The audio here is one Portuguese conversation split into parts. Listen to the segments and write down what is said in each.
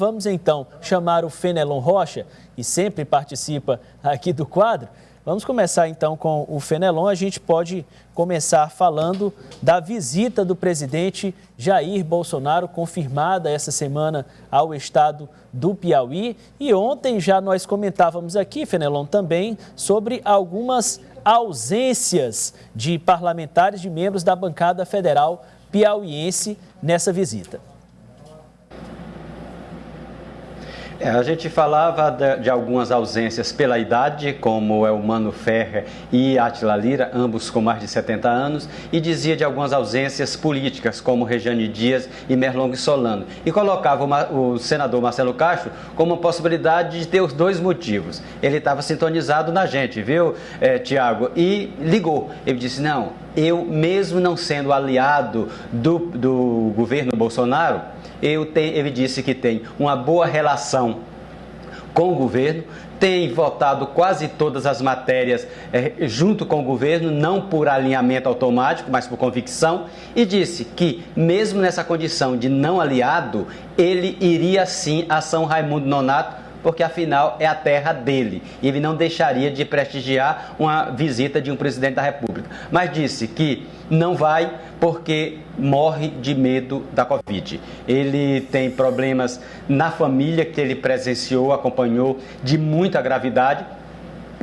vamos então chamar o Fenelon Rocha, que sempre participa aqui do quadro. Vamos começar então com o Fenelon. A gente pode começar falando da visita do presidente Jair Bolsonaro, confirmada essa semana ao estado do Piauí. E ontem já nós comentávamos aqui, Fenelon, também sobre algumas ausências de parlamentares, de membros da bancada federal piauiense nessa visita. A gente falava de algumas ausências pela idade, como é o Mano Ferrer e Átila Lira, ambos com mais de 70 anos, e dizia de algumas ausências políticas, como Rejane Dias e Merlong Solano. E colocava o senador Marcelo Castro como uma possibilidade de ter os dois motivos. Ele estava sintonizado na gente, viu, Tiago? E ligou. Ele disse, não, eu mesmo não sendo aliado do governo Bolsonaro, ele disse que tem uma boa relação com o governo, tem votado quase todas as matérias junto com o governo, não por alinhamento automático, mas por convicção, e disse que, mesmo nessa condição de não aliado, ele iria sim a São Raimundo Nonato, porque afinal é a terra dele, e ele não deixaria de prestigiar uma visita de um presidente da República. Mas disse que não vai porque morre de medo da Covid. Ele tem problemas na família que ele presenciou, acompanhou, de muita gravidade,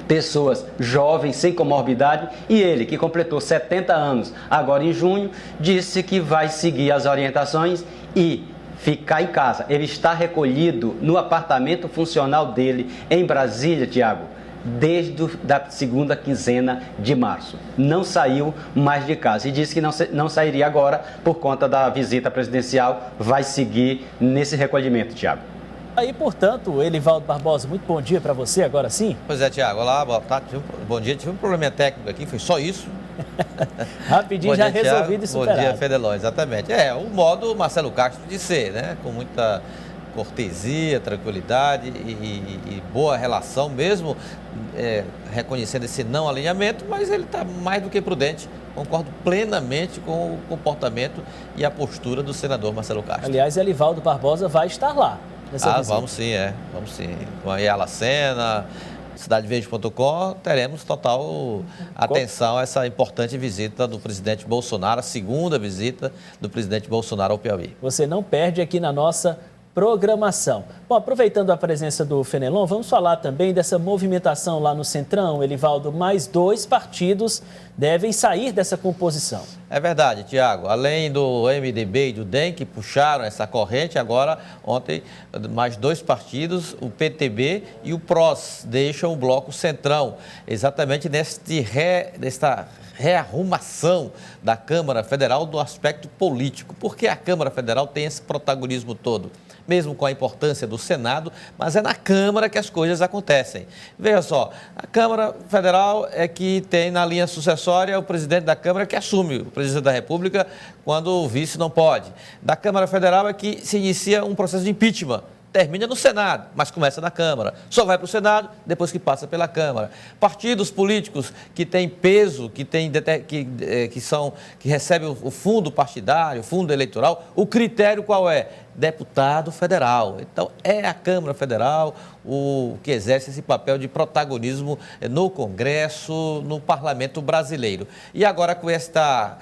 pessoas jovens, sem comorbidade, e ele, que completou 70 anos agora em junho, disse que vai seguir as orientações e ficar em casa. Ele está recolhido no apartamento funcional dele em Brasília, Tiago, desde a segunda quinzena de março. Não saiu mais de casa e disse que não sairia agora por conta da visita presidencial, vai seguir nesse recolhimento, Tiago. Aí, portanto, Elivaldo Barbosa, muito bom dia para você, agora sim. Pois é, Tiago, olá, boa tarde, bom dia. Tive um probleminha técnico aqui, foi só isso. Rapidinho, já dia, resolvido Thiago. e superado. Bom dia, Fenelon, exatamente. O modo Marcelo Castro de ser, né? Com muita cortesia, tranquilidade e boa relação, mesmo reconhecendo esse não alinhamento, mas ele está mais do que prudente. Concordo plenamente com o comportamento e a postura do senador Marcelo Castro. Aliás, Elivaldo Barbosa vai estar lá nessa visita. Vamos sim. Com a Yala Sena, cidadeverde.com, teremos total atenção a essa importante visita do presidente Bolsonaro, a segunda visita do presidente Bolsonaro ao Piauí. Você não perde aqui na nossa programação. Bom, aproveitando a presença do Fenelon, vamos falar também dessa movimentação lá no Centrão, Elivaldo. Mais 2 partidos devem sair dessa composição. É verdade, Tiago. Além do MDB e do DEM, que puxaram essa corrente, agora, ontem, mais 2 partidos, o PTB e o PROS, deixam o bloco Centrão. Exatamente nesta rearrumação da Câmara Federal do aspecto político. Porque a Câmara Federal tem esse protagonismo todo, mesmo com a importância do Senado, mas é na Câmara que as coisas acontecem. Veja só, a Câmara Federal é que tem na linha sucessória o presidente da Câmara que assume o presidente da República quando o vice não pode. Da Câmara Federal é que se inicia um processo de impeachment. Termina no Senado, mas começa na Câmara. Só vai para o Senado depois que passa pela Câmara. Partidos políticos que têm peso, que recebem o fundo partidário, o fundo eleitoral, o critério qual é? Deputado federal. Então, é a Câmara Federal o que exerce esse papel de protagonismo no Congresso, no Parlamento brasileiro. E agora, com esta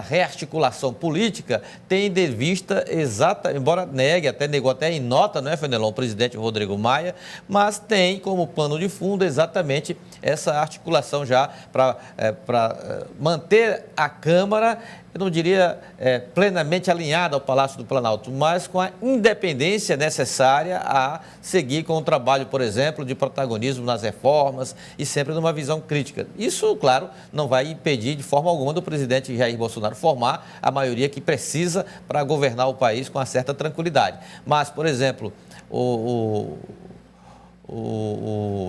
rearticulação política, tem de vista embora negou até em nota, não é, Fenelon, o presidente Rodrigo Maia, mas tem como pano de fundo exatamente essa articulação já para manter a Câmara, eu não diria plenamente alinhada ao Palácio do Planalto, mas com a independência necessária a seguir com o trabalho, por exemplo, de protagonismo nas reformas e sempre numa visão crítica. Isso, claro, não vai impedir de forma alguma do presidente Jair Bolsonaro formar a maioria que precisa para governar o país com uma certa tranquilidade. Mas, por exemplo, o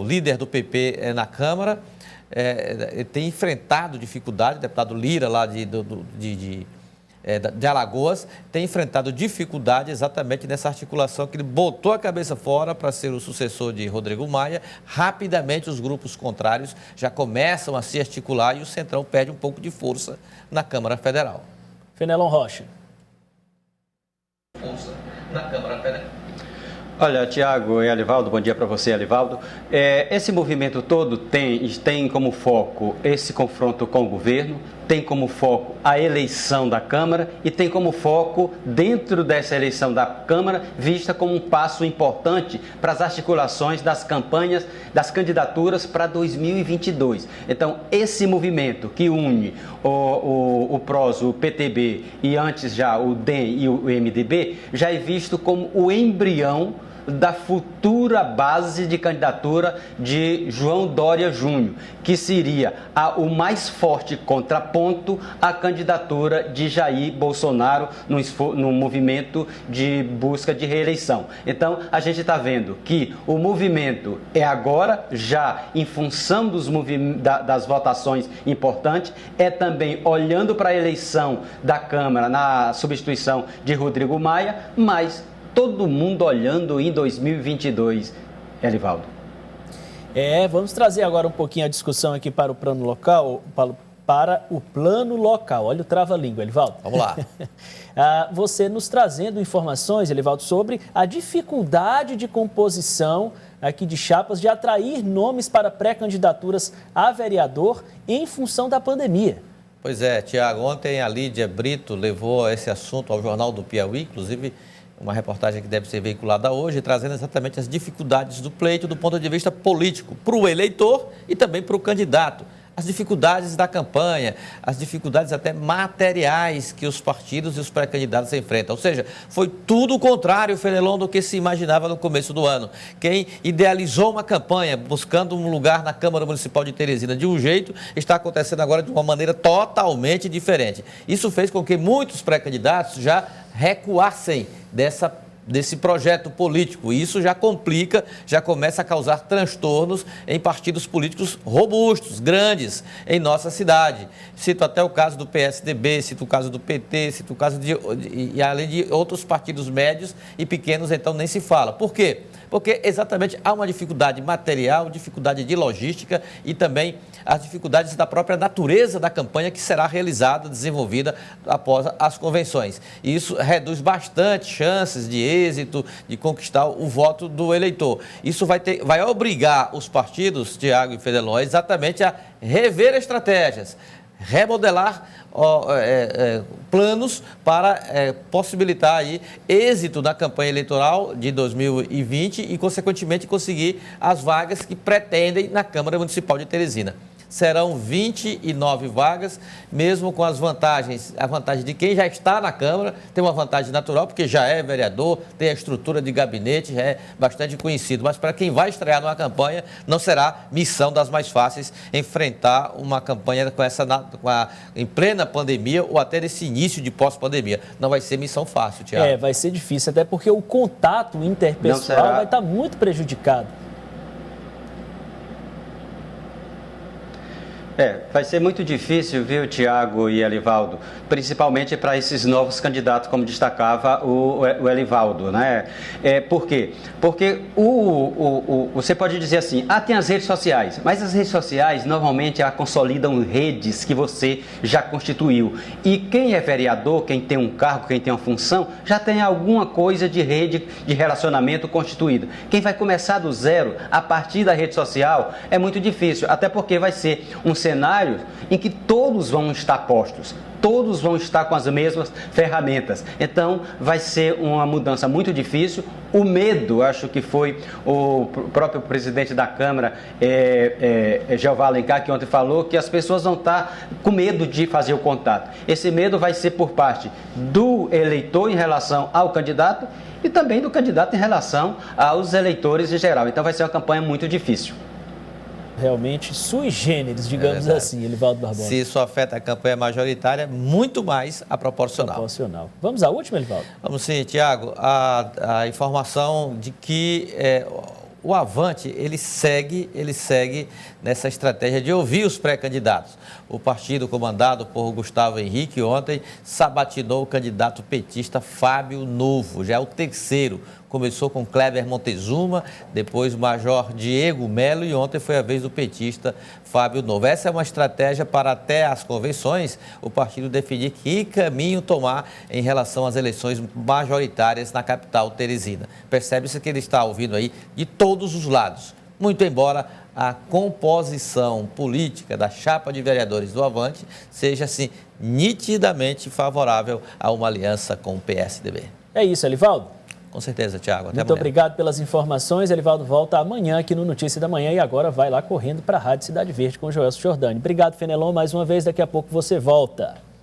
líder do PP na Câmara tem enfrentado dificuldade, o deputado Lira, lá de Alagoas, tem enfrentado dificuldade exatamente nessa articulação, que ele botou a cabeça fora para ser o sucessor de Rodrigo Maia. Rapidamente os grupos contrários já começam a se articular e o Centrão perde um pouco de força na Câmara Federal. Fenelon Rocha. Força na Câmara Federal. Olha, Tiago e Alivaldo, bom dia para você, Alivaldo. Esse movimento todo tem como foco esse confronto com o governo, tem como foco a eleição da Câmara e tem como foco, dentro dessa eleição da Câmara, vista como um passo importante para as articulações das campanhas, das candidaturas para 2022. Então, esse movimento que une o PROS, o PTB e antes já o DEM e o MDB, já é visto como o embrião da futura base de candidatura de João Dória Júnior, que seria o mais forte contraponto à candidatura de Jair Bolsonaro no movimento de busca de reeleição. Então, a gente está vendo que o movimento é agora, já em função das votações importantes, é também olhando para a eleição da Câmara na substituição de Rodrigo Maia, mas todo mundo olhando em 2022, Elivaldo. Vamos trazer agora um pouquinho a discussão aqui para o plano local, para o plano local. Olha o trava-língua, Elivaldo. Vamos lá. Você nos trazendo informações, Elivaldo, sobre a dificuldade de composição aqui de chapas de atrair nomes para pré-candidaturas a vereador em função da pandemia. Pois é, Tiago, ontem a Lídia Brito levou esse assunto ao Jornal do Piauí, inclusive uma reportagem que deve ser veiculada hoje, trazendo exatamente as dificuldades do pleito do ponto de vista político, para o eleitor e também para o candidato. As dificuldades da campanha, as dificuldades até materiais que os partidos e os pré-candidatos enfrentam. Ou seja, foi tudo o contrário, Fenelon, do que se imaginava no começo do ano. Quem idealizou uma campanha buscando um lugar na Câmara Municipal de Teresina de um jeito, está acontecendo agora de uma maneira totalmente diferente. Isso fez com que muitos pré-candidatos já recuassem desse projeto político. E isso já complica, já começa a causar transtornos em partidos políticos robustos, grandes, em nossa cidade. Cito até o caso do PSDB, cito o caso do PT, cito o caso e além de outros partidos médios e pequenos, então nem se fala. Por quê? Porque exatamente há uma dificuldade material, dificuldade de logística e também as dificuldades da própria natureza da campanha que será realizada, desenvolvida após as convenções. E isso reduz bastante chances de êxito, de conquistar o voto do eleitor. Isso vai obrigar os partidos, Tiago e Fenelon, exatamente a rever estratégias, remodelar planos para possibilitar aí êxito na campanha eleitoral de 2020 e, consequentemente, conseguir as vagas que pretendem na Câmara Municipal de Teresina. Serão 29 vagas, mesmo com as vantagens, a vantagem de quem já está na Câmara, tem uma vantagem natural, porque já é vereador, tem a estrutura de gabinete, é bastante conhecido. Mas para quem vai estrear numa campanha, não será missão das mais fáceis enfrentar uma campanha em plena pandemia ou até nesse início de pós-pandemia. Não vai ser missão fácil, Tiago. Vai ser difícil, até porque o contato interpessoal vai estar muito prejudicado. Vai ser muito difícil, viu, Tiago e Elivaldo, principalmente para esses novos candidatos, como destacava o Elivaldo, né? Por quê? Porque você pode dizer assim, tem as redes sociais, mas as redes sociais normalmente consolidam redes que você já constituiu. E quem é vereador, quem tem um cargo, quem tem uma função, já tem alguma coisa de rede de relacionamento constituída. Quem vai começar do zero, a partir da rede social, é muito difícil, até porque vai ser um cenário em que todos vão estar postos, todos vão estar com as mesmas ferramentas. Então, vai ser uma mudança muito difícil. O medo, acho que foi o próprio presidente da Câmara, Jeová Alencar, que ontem falou que as pessoas vão estar com medo de fazer o contato. Esse medo vai ser por parte do eleitor em relação ao candidato e também do candidato em relação aos eleitores em geral. Então, vai ser uma campanha muito difícil. Realmente sui generis, digamos assim, Elivaldo Barbosa. Se isso afeta a campanha majoritária, muito mais a proporcional. Vamos à última, Elivaldo? Vamos sim, Tiago. A informação de que o Avante, ele segue nessa estratégia de ouvir os pré-candidatos. O partido comandado por Gustavo Henrique ontem sabatinou o candidato petista Fábio Novo, já é o terceiro, começou com Kleber Montezuma, depois o Major Diego Melo e ontem foi a vez do petista Fábio Novo. Essa é uma estratégia para até as convenções o partido definir que caminho tomar em relação às eleições majoritárias na capital teresina. Percebe-se que ele está ouvindo aí de todos os lados, muito embora a composição política da chapa de vereadores do Avante seja, assim, nitidamente favorável a uma aliança com o PSDB. É isso, Elivaldo. Com certeza, Tiago. Até Muito amanhã. obrigado pelas informações. Elivaldo volta amanhã aqui no Notícia da Manhã e agora vai lá correndo para a Rádio Cidade Verde com o Joelso Jordani. Obrigado, Fenelon, mais uma vez. Daqui a pouco você volta.